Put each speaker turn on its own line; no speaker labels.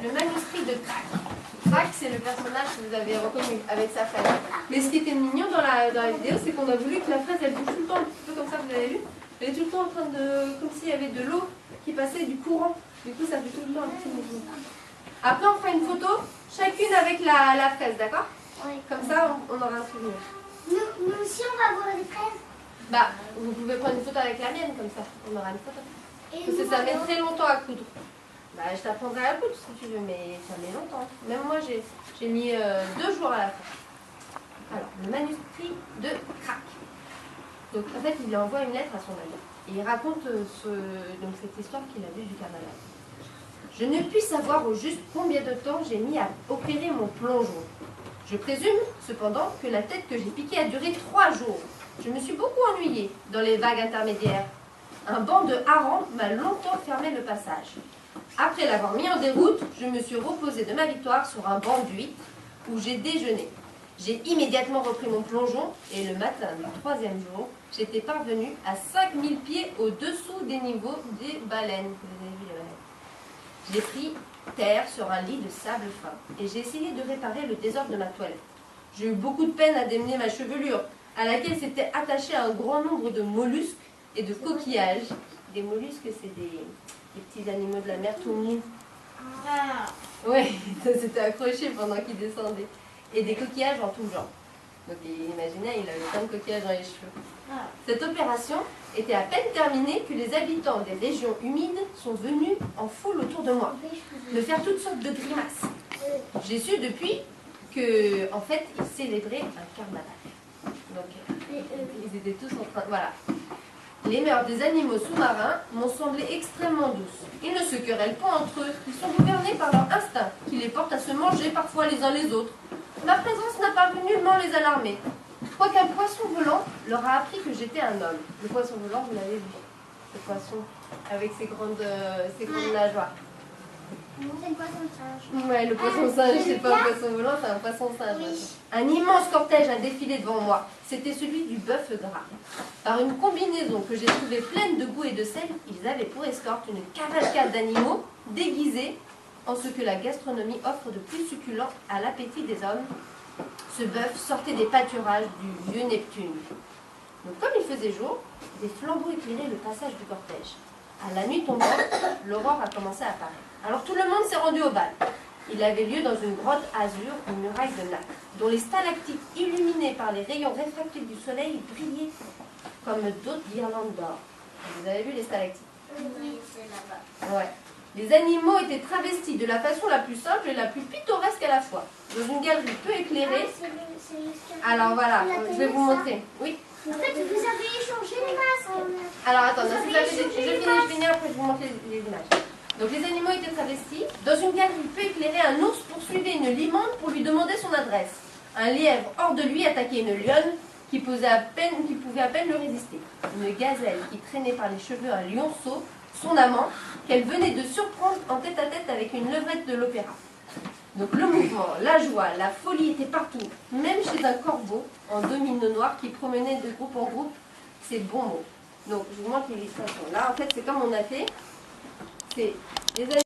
le manuscrit de Crac. Crac, c'est le personnage que vous avez reconnu avec sa fraise. Mais ce qui était mignon dans la vidéo, c'est qu'on a voulu que la fraise, elle bouge tout le temps un petit peu comme ça, vous avez vu. Elle est tout le temps en train de... comme s'il y avait de l'eau qui passait, du courant. Du coup, ça fait tout le temps un petit mouvement. Après, on fera une photo, chacune avec la fraise, d'accord?
Oui.
Comme ça, on aura un souvenir.
Nous aussi, on va voir les fraises.
Bah, vous pouvez prendre une photo avec la mienne, comme ça. On aura une photo.
Et
Parce que ça met très longtemps à coudre. Bah, je t'apprendrai à coudre si tu veux, mais ça met longtemps. Même moi, j'ai mis 2 jours à la fin. Alors, le manuscrit de Crac. Donc, en fait, il lui envoie une lettre à son ami. Et il raconte donc, cette histoire qu'il a vue du carnaval. Je ne puis savoir au juste combien de temps j'ai mis à opérer mon plongeon. Je présume, cependant, que la tête que j'ai piquée a duré 3 jours. Je me suis beaucoup ennuyée dans les vagues intermédiaires. Un banc de harengs m'a longtemps fermé le passage. Après l'avoir mis en déroute, je me suis reposée de ma victoire sur un banc d'huîtres où j'ai déjeuné. J'ai immédiatement repris mon plongeon et le matin du 3e jour, j'étais parvenue à 5000 pieds au-dessous des niveaux des baleines. Vous avez vu les baleines? J'ai pris terre sur un lit de sable fin et j'ai essayé de réparer le désordre de ma toilette. J'ai eu beaucoup de peine à démener ma chevelure, à laquelle s'était attaché un grand nombre de mollusques et de coquillages. Des mollusques, c'est des petits animaux de la mer tout mous.
Ah.
Oui, ça s'était accroché pendant qu'il descendait. Et des coquillages en tout genre. Donc imaginez, il avait plein de coquillages dans les cheveux.
Ah.
Cette opération était à peine terminée que les habitants des régions humides sont venus en foule autour de moi, me faire toutes sortes de grimaces. J'ai su depuis que, en fait, ils célébraient un carnaval. Donc, ils étaient tous en train... Voilà. Les mœurs des animaux sous-marins m'ont semblé extrêmement douces. Ils ne se querellent pas entre eux. Ils sont gouvernés par leur instinct, qui les porte à se manger parfois les uns les autres. Ma présence n'a paru nullement les alarmer. Quoiqu'un poisson volant leur a appris que j'étais un homme. Le poisson volant, vous l'avez vu. Le poisson avec ses grandes nageoires.
Non, c'est le poisson singe.
Ouais, le poisson singe, c'est pas un poisson volant, c'est un poisson singe.
Oui.
Un immense cortège a défilé devant moi. C'était celui du bœuf gras. Par une combinaison que j'ai trouvée pleine de goût et de sel, ils avaient pour escorte une cavalcade d'animaux déguisés en ce que la gastronomie offre de plus succulent à l'appétit des hommes. Ce bœuf sortait des pâturages du vieux Neptune. Donc comme il faisait jour, des flambeaux éclairaient le passage du cortège. À la nuit tombante, l'aurore a commencé à apparaître. Alors tout le monde s'est rendu au bal. Il avait lieu dans une grotte azur aux murailles de nacre, dont les stalactites illuminées par les rayons réfractés du soleil brillaient comme d'autres guirlandes d'or. Vous avez vu les stalactites?
Oui, c'est là-bas.
Ouais. Les animaux étaient travestis de la façon la plus simple et la plus pittoresque à la fois, dans une galerie peu éclairée. Alors voilà, je vais vous montrer. Oui.
En fait, vous avez échangé les masses.
Alors attends, je finis, après je vous montre les images. Donc les animaux étaient travestis. Dans une galerie peu éclairée, un ours poursuivait une limande pour lui demander son adresse. Un lièvre hors de lui attaquait une lionne qui pouvait à peine le résister. Une gazelle qui traînait par les cheveux un lionceau, son amant, qu'elle venait de surprendre en tête-à-tête avec une levrette de l'opéra. Donc le mouvement, la joie, la folie étaient partout, même chez un corbeau en domino noir qui promenait de groupe en groupe ses bons mots. Donc je vous montre l'illustration. Là en fait c'est comme on a fait, c'est les